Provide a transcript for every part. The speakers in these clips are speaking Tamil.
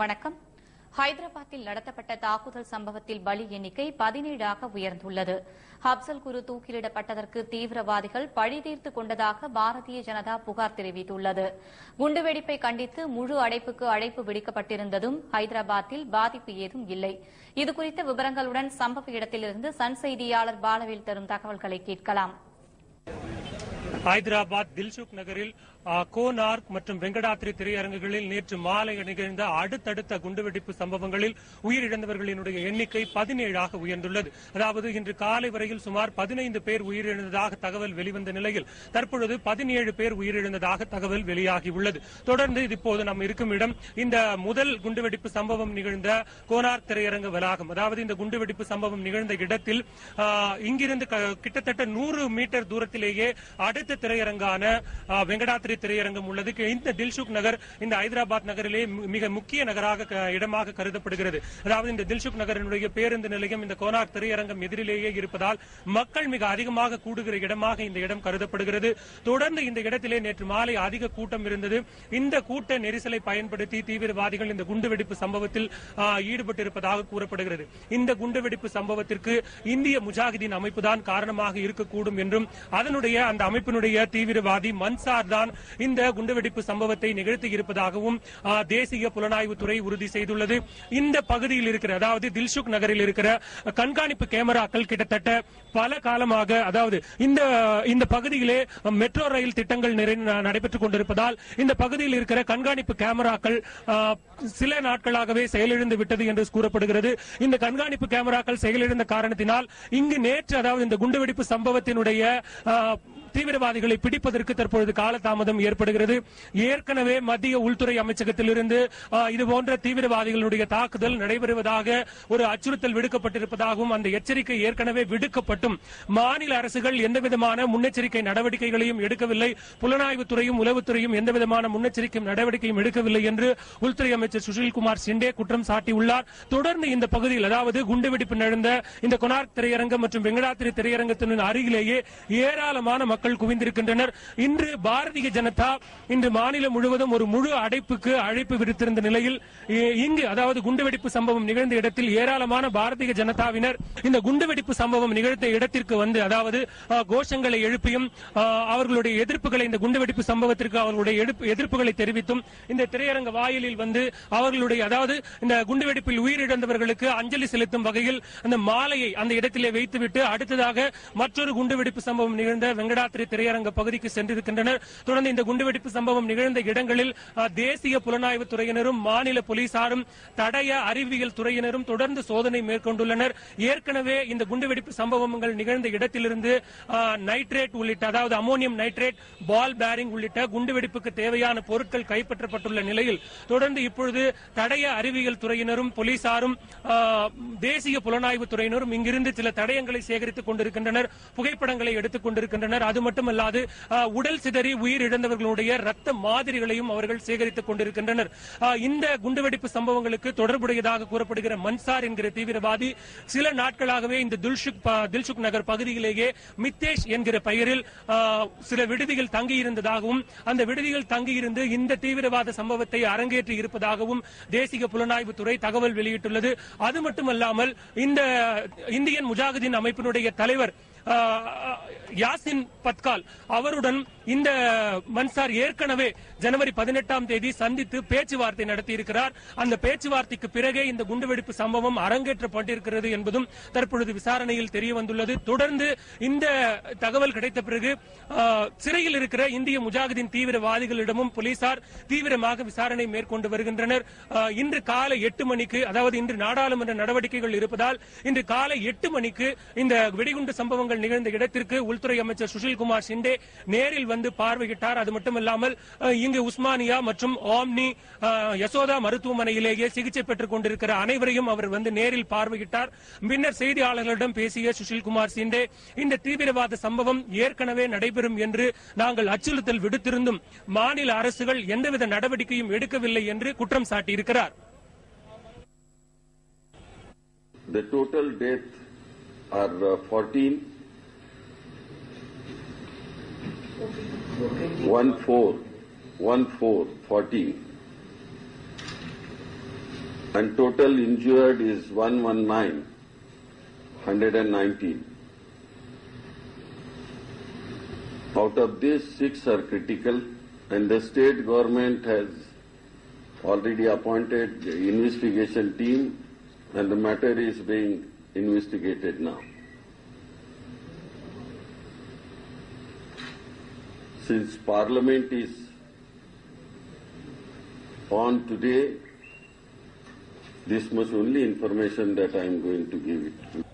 வணக்கம். ஹைதராபாத்தில் நடத்தப்பட்ட தாக்குதல் சம்பவத்தில் பலி எண்ணிக்கை 17ஆக உயர்ந்துள்ளது. அப்சல் குரு தூக்கிலிடப்பட்டதற்கு தீவிரவாதிகள் பழி தீர்த்துக் கொண்டதாக பாரதிய ஜனதா புகார் தெரிவித்துள்ளது. குண்டுவெடிப்பை கண்டித்து முழு அடைப்புக்கு அழைப்பு விடுக்கப்பட்டிருந்ததும் ஹைதராபாத்தில் பாதிப்பு ஏதும் இல்லை. இதுகுறித்த விவரங்களுடன் சம்பவ இடத்திலிருந்து சன் செய்தியாளர் பாலவேல் தரும் தகவல்களை கேட்கலாம். ஹைதராபாத் தில்சுக் நகரில் கோனார்க் மற்றும் வெங்கடாத்ரி திரையரங்குகளில் நேற்று மாலை நிகழ்ந்த அடுத்தடுத்த குண்டுவெடிப்பு சம்பவங்களில் உயிரிழந்தவர்களினுடைய எண்ணிக்கை 17ஆக உயர்ந்துள்ளது. அதாவது இன்று காலை வரையில் சுமார் 15 பேர் உயிரிழந்ததாக தகவல் வெளிவந்த நிலையில் தற்பொழுது 17 பேர் உயிரிழந்ததாக தகவல் வெளியாகியுள்ளது. தொடர்ந்து இப்போது நாம் இருக்கும் இடம் இந்த முதல் குண்டுவெடிப்பு சம்பவம் நிகழ்ந்த கோனார்க் திரையரங்க வளாகம். அதாவது இந்த குண்டுவெடிப்பு சம்பவம் நிகழ்ந்த இடத்தில் இங்கிருந்து கிட்டத்தட்ட 100 மீட்டர் தூரத்திலேயே அடுத்த திரையரங்கான வெங்கடாத்ரி திரையரங்கம் உள்ளது. இந்த தில்சுக் நகர் இந்த ஹைதராபாத் நகரிலே மிக முக்கிய நகராக இடமாக கருதப்படுகிறது. அதாவது இந்த தில்சுக் நகரினுடைய பேருந்து நிலையம் இந்த கோனார்க் திரையரங்கம் எதிரிலேயே இருப்பதால் மக்கள் மிக அதிகமாக கூடுகிற இடமாக இந்த இடம் கருதப்படுகிறது. தொடர்ந்து இந்த இடத்திலே நேற்று மாலை அதிக கூட்டம் இருந்தது. இந்த கூட்ட நெரிசலை பயன்படுத்தி தீவிரவாதிகள் இந்த குண்டுவெடிப்பு சம்பவத்தில் ஈடுபட்டிருப்பதாக கூறப்படுகிறது. இந்த குண்டுவெடிப்பு சம்பவத்திற்கு இந்திய முஜாஹிதீன் அமைப்புதான் காரணமாக இருக்கக்கூடும் என்றும் அதனுடைய அந்த அமைப்பினுடைய தீவிரவாதி மன்சார் தான் இந்த குண்டுவெடிப்பு சம்பவத்தை நிகழ்த்தி இருப்பதாகவும் தேசிய புலனாய்வுத்துறை உறுதி செய்துள்ளது. இந்த பகுதியில் இருக்கிற அதாவது தில்சுக் நகரில் இருக்கிற கண்காணிப்பு கேமராக்கள் கிட்டத்தட்ட பல காலமாக அதாவது இந்த பகுதியிலே மெட்ரோ ரயில் திட்டங்கள் நடைபெற்றுக் கொண்டிருப்பதால் இந்த பகுதியில் இருக்கிற கண்காணிப்பு கேமராக்கள் சில நாட்களாகவே செயலிழந்து விட்டது என்று கூறப்படுகிறது. இந்த கண்காணிப்பு கேமராக்கள் செயலிழந்த காரணத்தினால் இங்கு நேற்று அதாவது இந்த குண்டுவெடிப்பு சம்பவத்தினுடைய தீவிரவாதிகளை பிடிப்பதற்கு தற்பொழுது காலதாமதம் ஏற்படுகிறது. ஏற்கனவே மத்திய உள்துறை அமைச்சகத்திலிருந்து இதுபோன்ற தீவிரவாதிகளுடைய தாக்குதல் நடைபெறுவதாக ஒரு அச்சுறுத்தல் விடுக்கப்பட்டிருப்பதாகவும் அந்த எச்சரிக்கை ஏற்கனவே விடுக்கப்பட்டும் மாநில அரசுகள் எந்தவிதமான முன்னெச்சரிக்கை நடவடிக்கைகளையும் எடுக்கவில்லை. புலனாய்வுத்துறையும் உளவுத்துறையும் எந்தவிதமான முன்னெச்சரிக்கை நடவடிக்கையும் எடுக்கவில்லை என்று உள்துறை அமைச்சர் சுஷில்குமார் ஷிண்டே குற்றம் சாட்டியுள்ளார். தொடர்ந்து இந்த பகுதியில் அதாவது குண்டுவெடிப்பு நடந்த இந்த கொனார்க் திரையரங்கம் மற்றும் வெங்கடாத்ரி திரையரங்கத்தின் அருகிலேயே ஏராளமான மக்கள் குவிந்திருக்கின்றனர். இன்று பாரதிய ஜனதா இன்று மாநிலம் முழுவதும் ஒரு முழு அடைப்புக்கு அழைப்பு விடுத்திருந்த நிலையில் இங்கு அதாவது குண்டுவெடிப்பு சம்பவம் நிகழ்ந்த இடத்தில் ஏராளமான பாரதிய ஜனதாவினர் இந்த குண்டுவெடிப்பு சம்பவம் நிகழ்ந்த இடத்திற்கு வந்து அதாவது கோஷங்களை எழுப்பியும் அவர்களுடைய எதிர்ப்புகளை இந்த குண்டுவெடிப்பு சம்பவத்திற்கு அவர்களுடைய எதிர்ப்புகளை தெரிவித்தும் இந்த திரையரங்க வாயிலில் வந்து அவர்களுடைய அதாவது இந்த குண்டுவெடிப்பில் உயிரிழந்தவர்களுக்கு அஞ்சலி செலுத்தும் வகையில் அந்த மாலையை அந்த இடத்திலே வைத்துவிட்டு அடுத்ததாக மற்றொரு குண்டுவெடிப்பு சம்பவம் நிகழ்ந்த வெங்கடாத்ரி திரையரங்க பகுதிக்கு சென்றிருக்கின்றனர். தொடர்ந்து இந்த குண்டுவெடிப்பு சம்பவம் நிகழ்ந்த இடங்களில் தேசிய புலனாய்வு துறையினரும் மாநில போலீசாரும் தடய அறிவியல் துறையினரும் தொடர்ந்து சோதனை மேற்கொண்டுள்ளனர். ஏற்கனவே இந்த குண்டுவெடிப்பு சம்பவங்கள் நிகழ்ந்த இடத்திலிருந்து நைட்ரேட் உள்ளிட்ட அதாவது அமோனியம் நைட்ரேட் பால் பேரிங் உள்ளிட்ட குண்டுவெடிப்புக்கு தேவையான பொருட்கள் கைப்பற்றப்பட்டுள்ள நிலையில் தொடர்ந்து இப்பொழுது தடய அறிவியல் துறையினரும் போலீசாரும் தேசிய புலனாய்வு துறையினரும் இங்கிருந்து சில தடயங்களை சேகரித்துக் கொண்டிருக்கின்றனர். புகைப்படங்களை எடுத்துக் கொண்டிருக்கின்றனர். அது மட்டுமல்லாது உடல் சிதறி உயிரிழந்தவர்களுடைய ரத்த மாதிரிகளையும் அவர்கள் சேகரித்துக் கொண்டிருக்கின்றனர். இந்த குண்டுவெடிப்பு சம்பவங்களுக்கு தொடர்புடையதாக கூறப்படுகிற மன்சார் என்கிற தீவிரவாதி சில நாட்களாகவே இந்த தில்சுக் நகர் பகுதியிலேயே மித்தேஷ் என்கிற பெயரில் சில விடுதிகள் தங்கியிருந்ததாகவும் அந்த விடுதிகள் தங்கியிருந்து இந்த தீவிரவாத சம்பவத்தை அரங்கேற்றி இருப்பதாகவும் தேசிய புலனாய்வுத்துறை தகவல் வெளியிட்டுள்ளது. அது மட்டுமல்லாமல் இந்த இந்தியன் முஜாஹிதீன் அமைப்பினுடைய தலைவர் யாசின் பத்கால் அவருடன் இந்த மன்சார் ஏற்கனவே ஜனவரி 18ஆம் தேதி சந்தித்து பேச்சுவார்த்தை நடத்தியிருக்கிறார். அந்த பேச்சுவார்த்தைக்கு பிறகே இந்த குண்டுவெடிப்பு சம்பவம் அரங்கேற்றப்பட்டிருக்கிறது என்பதும் தற்பொழுது விசாரணையில் தெரிய வந்துள்ளது. தொடர்ந்து இந்த தகவல் கிடைத்த பிறகு சிறையில் இருக்கிற இந்திய முஜாஹிதீன் தீவிரவாதிகளிடமும் போலீசார் தீவிரமாக விசாரணை மேற்கொண்டு வருகின்றனர். இன்று காலை 8 மணிக்கு அதாவது இன்று நாடாளுமன்ற நடவடிக்கைகள் இருப்பதால் இன்று காலை 8 மணிக்கு இந்த வெடிகுண்டு சம்பவங்கள் நிகழ்ந்த இடத்திற்கு உள்துறை அமைச்சர் சுஷில்குமார் ஷிண்டே நேரில் வந்து பார்வையிட்டார். அது மட்டுமல்லாமல் இங்கு உஸ்மானியா மற்றும் ஆம்னி யசோதா மருத்துவமனையிலேயே சிகிச்சை பெற்றுக் கொண்டிருக்கிற அனைவரையும் அவர் வந்து நேரில் பார்வையிட்டார். பின்னர் செய்தியாளர்களிடம் பேசிய சுஷில்குமார் ஷிண்டே இந்த தீவிரவாத சம்பவம் ஏற்கனவே நடைபெறும் என்று நாங்கள் அச்சுறுத்தல் விடுத்திருந்தும் மாநில அரசுகள் எந்தவித நடவடிக்கையும் எடுக்கவில்லை என்று குற்றம் சாட்டியிருக்கிறார். The total death are 14. 14. and total injured is 119. Out of this, 6 are critical, and the state government has already appointed the investigation team, and the matter is being investigated now. Since Parliament is on today, this much only information that I am going to give it to you.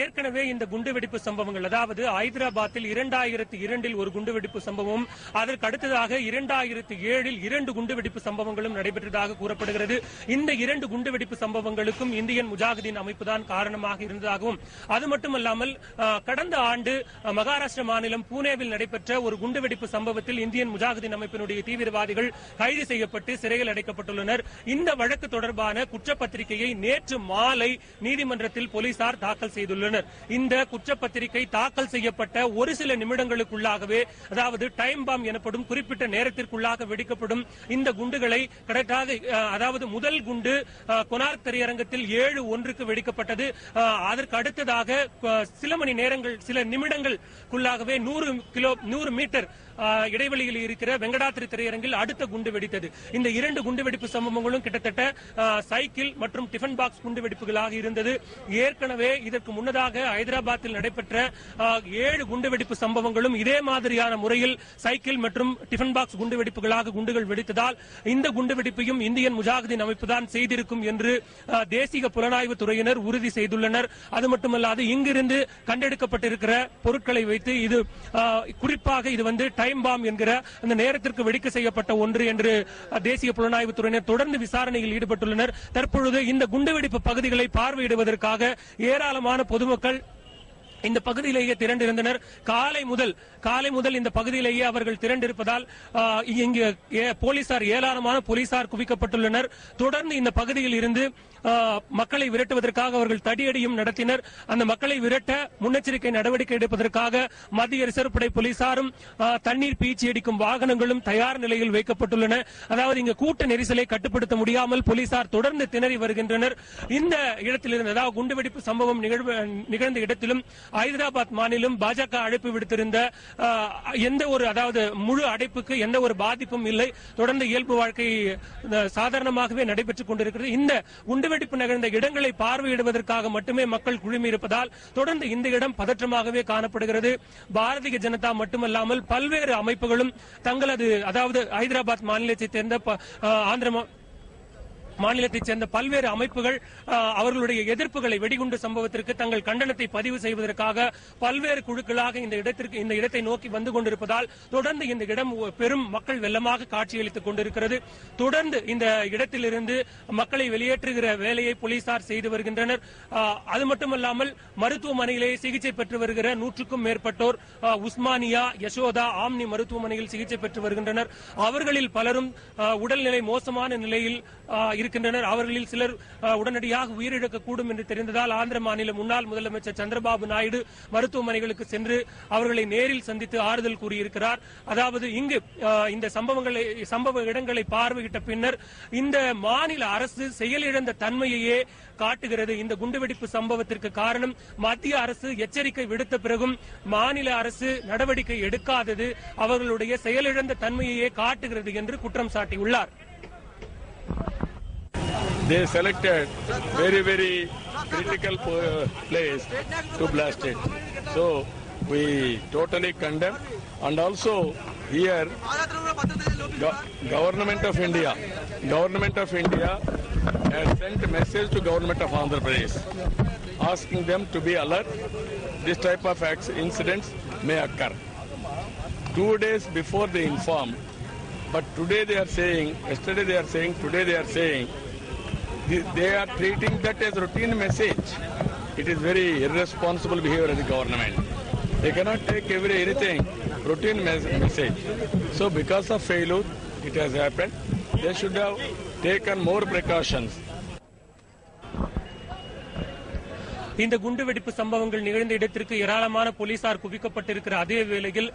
ஏற்கனவே இந்த குண்டுவெடிப்பு சம்பவங்கள், அதாவது ஹைதராபாத்தில் 2002 ஒரு குண்டுவெடிப்பு சம்பவம், அதற்கு அடுத்ததாக 2007 2 குண்டுவெடிப்பு சம்பவங்களும் நடைபெற்றதாக கூறப்படுகிறது. இந்த 2 குண்டுவெடிப்பு சம்பவங்களுக்கும் இந்தியன் முஜாஹிதீன் அமைப்பு தான் காரணமாக இருந்ததாகவும், அது மட்டுமல்லாமல் கடந்த ஆண்டு மகாராஷ்டிர மாநிலம் பூனேவில் நடைபெற்ற ஒரு குண்டுவெடிப்பு சம்பவத்தில் இந்தியன் முஜாஹிதீன் அமைப்பினுடைய தீவிரவாதிகள் கைது செய்யப்பட்டு சிறையில் அடைக்கப்பட்டுள்ளனர். இந்த வழக்கு தொடர்பான குற்றப்பத்திரிகையை நேற்று மாலை நீதிமன்றத்தில் போலீசார் தாக்கல் செய்துள்ளனர். இந்த குற்றப்பத்திரிகை தாக்கல் செய்யப்பட்ட ஒரு சில நிமிடங்களுக்குள்ளாகவே, அதாவது டைம் பாம் எனப்படும் குறிப்பிட்ட நேரத்திற்குள்ளாக வெடிக்கப்படும் இந்த குண்டுகளை கரெக்டாக, அதாவது முதல் குண்டு கொனார்க் திரையரங்கத்தில் 7:1 வெடிக்கப்பட்டது. அதற்கு அடுத்ததாக சில நிமிடங்களுக்குள்ளாகவே 100 மீட்டர் இடைவெளியில் இருக்கிற வெங்கடாத்திரி திரையரங்கில் அடுத்த குண்டு வெடித்தது. இந்த 2 குண்டுவெடிப்பு சம்பவங்களும் கிட்டத்தட்ட சைக்கிள் மற்றும் டிஃபன் பாக்ஸ் குண்டுவெடிப்புகளாக இருந்தது. ஏற்கனவே இதற்கு முன்னதாக ஹைதராபாத்தில் நடைபெற்ற 7 குண்டுவெடிப்பு சம்பவங்களும் இதே மாதிரியான முறையில் சைக்கிள் மற்றும் டிஃபன் பாக்ஸ் குண்டுவெடிப்புகளாக குண்டுகள் வெடித்ததால் இந்த குண்டுவெடிப்பையும் இந்தியன் முஜாஹிதீன் அமைப்பு தான் செய்திருக்கும் என்று தேசிய புலனாய்வு துறையினர் உறுதி செய்துள்ளனர். அது மட்டுமல்லாது இங்கிருந்து கண்டெடுக்கப்பட்டிருக்கிற பொருட்களை வைத்து இது குறிப்பாக இது வந்து டைம் பாம் என்கிற அந்த நேரத்திற்கு வெடிக்க செய்யப்பட்ட ஒன்று என்று தேசிய புலனாய்வு துறையினர் தொடர்ந்து விசாரணையில் ஈடுபட்டுள்ளனர். தற்பொழுது இந்த குண்டுவெடிப்பு பகுதிகளை பார்வையிடுவதற்காக ஏராளமான பொதுமக்கள் இந்த பகுதியிலேயே திரண்டிருந்தனர். காலை முதல் இந்த பகுதியிலேயே அவர்கள் திரண்டிருப்பதால் இங்கு போலீசார் ஏராளமான போலீசார் குவிக்கப்பட்டுள்ளனர். தொடர்ந்து இந்த பகுதியில் இருந்து மக்களை விரட்டுவதற்காக அவர்கள் தடியடியும் நடத்தினர். அந்த மக்களை விரட்ட முன்னெச்சரிக்கை நடவடிக்கை எடுப்பதற்காக மத்திய ரிசர்வ் படை போலீசாரும் தண்ணீர் பீச்சி அடிக்கும் வாகனங்களும் தயார் நிலையில் வைக்கப்பட்டுள்ளன. அதாவது இங்கு கூட்ட நெரிசலை கட்டுப்படுத்த முடியாமல் போலீசார் தொடர்ந்து திணறி வருகின்றனர். இந்த இடத்திலிருந்து, அதாவது குண்டுவெடிப்பு சம்பவம் நிகழ்ந்த இடத்திலும் ஹைதராபாத் மாநிலம் பாஜக அழைப்பு விடுத்திருந்த எந்த ஒரு, அதாவது முழு அடைப்புக்கு எந்த ஒரு பாதிப்பும் இல்லை. தொடர்ந்து இயல்பு வாழ்க்கை சாதாரணமாகவே நடைபெற்றுக் கொண்டிருக்கிறது. இந்த குண்டுவெடிப்பு நிகழ்ந்த இடங்களை பார்வையிடுவதற்காக மட்டுமே மக்கள் குழுமியிருப்பதால் தொடர்ந்து இந்த இடம் பதற்றமாகவே காணப்படுகிறது. பாரதிய ஜனதா மட்டுமல்லாமல் பல்வேறு அமைப்புகளும் தங்களது, அதாவது ஹைதராபாத் மாநிலத்தைச் சேர்ந்த மாநிலத்தைச் சேர்ந்த பல்வேறு அமைப்புகள் அவர்களுடைய எதிர்ப்புகளை, வெடிகுண்டு சம்பவத்திற்கு தங்கள் கண்டனத்தை பதிவு செய்வதற்காக பல்வேறு குழுக்களாக இந்த இடத்தை நோக்கி வந்து கொண்டிருப்பதால் தொடர்ந்து இந்த இடம் பெரும் மக்கள் வெள்ளமாக காட்சியளித்துக் கொண்டிருக்கிறது. தொடர்ந்து இந்த இடத்திலிருந்து மக்களை வெளியேற்றுகிற வேலையை போலீசார் செய்து வருகின்றனர். அது மட்டுமல்லாமல் மருத்துவமனையிலேயே சிகிச்சை பெற்று வருகிற 100க்கும் மேற்பட்டோர் உஸ்மானியா, யசோதா, ஆம்னி மருத்துவமனையில் சிகிச்சை பெற்று வருகின்றனர். அவர்களில் பலரும் உடல்நிலை மோசமான நிலையில் இருக்கின்றனர். அவர்களில் சிலர் உடனடியாக உயிரிழக்கக்கூடும் என்று தெரிந்ததால் ஆந்திர மாநில முன்னாள் முதலமைச்சர் சந்திரபாபு நாயுடு மருத்துவமனைகளுக்கு சென்று அவர்களை நேரில் சந்தித்து ஆறுதல் கூறியிருக்கிறார். அதாவது இங்கு இந்த சம்பவ இடங்களை பார்வையிட்ட பின்னர் இந்த மாநில அரசு செயலிழந்த தன்மையையே காட்டுகிறது. இந்த குண்டுவெடிப்பு சம்பவத்திற்கு காரணம் மத்திய அரசு எச்சரிக்கை விடுத்த பிறகும் மாநில அரசு நடவடிக்கை எடுக்காதது அவர்களுடைய செயலிழந்த தன்மையையே காட்டுகிறது என்று குற்றம் சாட்டியுள்ளார். They selected very, very critical place to blast it. So we totally condemn, and also here Government of India has sent a message to Government of Andhra Pradesh asking them to be alert. This type of incidents may occur. 2 days before they informed, but today they are saying, yesterday they are saying, today they are saying, they are treating that as routine message. It is very irresponsible behavior of the government. They cannot take anything routine message. So because of failure, it has happened. They should have taken more precautions. இந்த குண்டுவெடிப்பு சம்பவங்கள் நிகழ்ந்த இடத்திற்கு ஏராளமான போலீசார் குவிக்கப்பட்டிருக்கிற அதே வேளையில்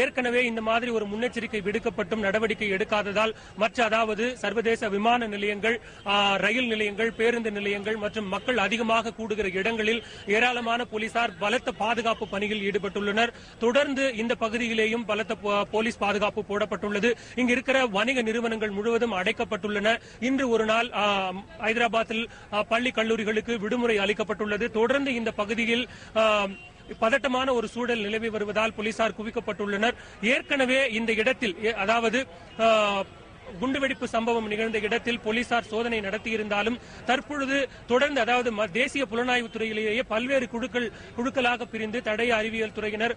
ஏற்கனவே இந்த மாதிரி ஒரு முன்னெச்சரிக்கை விடுக்கப்பட்டும் நடவடிக்கை எடுக்காததால் அதாவது சர்வதேச விமான நிலையங்கள், ரயில் நிலையங்கள், பேருந்து நிலையங்கள் மற்றும் மக்கள் அதிகமாக கூடுகிற இடங்களில் ஏராளமான போலீசார் பலத்த பாதுகாப்பு பணியில் ஈடுபட்டுள்ளனர். தொடர்ந்து இந்த பகுதியிலேயும் பலத்த போலீஸ் பாதுகாப்பு போடப்பட்டுள்ளது. இங்கு இருக்கிற வணிக நிறுவனங்கள் முழுவதும் அடைக்கப்பட்டுள்ளன. இன்று ஒரு நாள் ஹைதராபாத்தில் பள்ளி கல்லூரிகளுக்கு விடுமுறை அளிக்கப்பட்டுள்ளது. தொடர்ந்து இந்த பகுதியில் பதட்டமான ஒரு சூழல் நிலவி வருவதால் போலீசார் குவிக்கப்பட்டுள்ளனர். ஏற்கனவே இந்த இடத்தில் அதாவது குண்டுவெடிப்பு சம்பவம் நிகழ்ந்த இடத்தில் போலீசார் சோதனை நடத்தியிருந்தாலும் தற்பொழுது தொடர்ந்து அதாவது தேசிய புலனாய்வு துறையிலேயே பல்வேறு குழுக்களாக பிரிந்து தடய அறிவியல் துறையினர்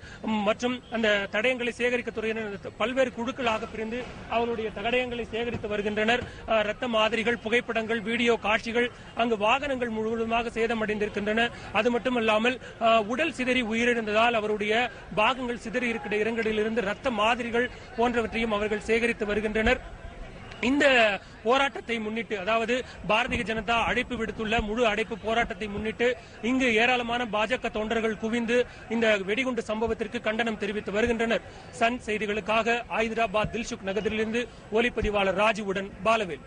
மற்றும் அந்த தடயங்களை சேகரிக்க துறையினர் பல்வேறு குழுக்களாக பிரிந்து அவருடைய தடயங்களை சேகரித்து வருகின்றனர். ரத்த மாதிரிகள், புகைப்படங்கள், வீடியோ காட்சிகள், அங்கு வாகனங்கள் முழுவதுமாக சேதமடைந்திருக்கின்றன. அது மட்டுமல்லாமல் உடல் சிதறி உயிரிழந்ததால் அவருடைய பாகங்கள் சிதறி இருக்கிற இடங்களிலிருந்து ரத்த மாதிரிகள் போன்றவற்றையும் அவர்கள் சேகரித்து வருகின்றனர். இந்த போராட்டத்தை முன்னிட்டு அதாவது பாரதிய ஜனதா அழைப்பு விடுத்துள்ள முழு அடைப்பு போராட்டத்தை முன்னிட்டு இங்கு ஏராளமான பாஜக தொண்டர்கள் குவிந்து இந்த வெடிகுண்டு சம்பவத்திற்கு கண்டனம் தெரிவித்து வருகின்றனர். சன் செய்திகளுக்காக ஹைதராபாத் தில்சுக் நகரிலிருந்து ஒலிப்பதிவாளர் ராஜுவுடன் பாலவேல்.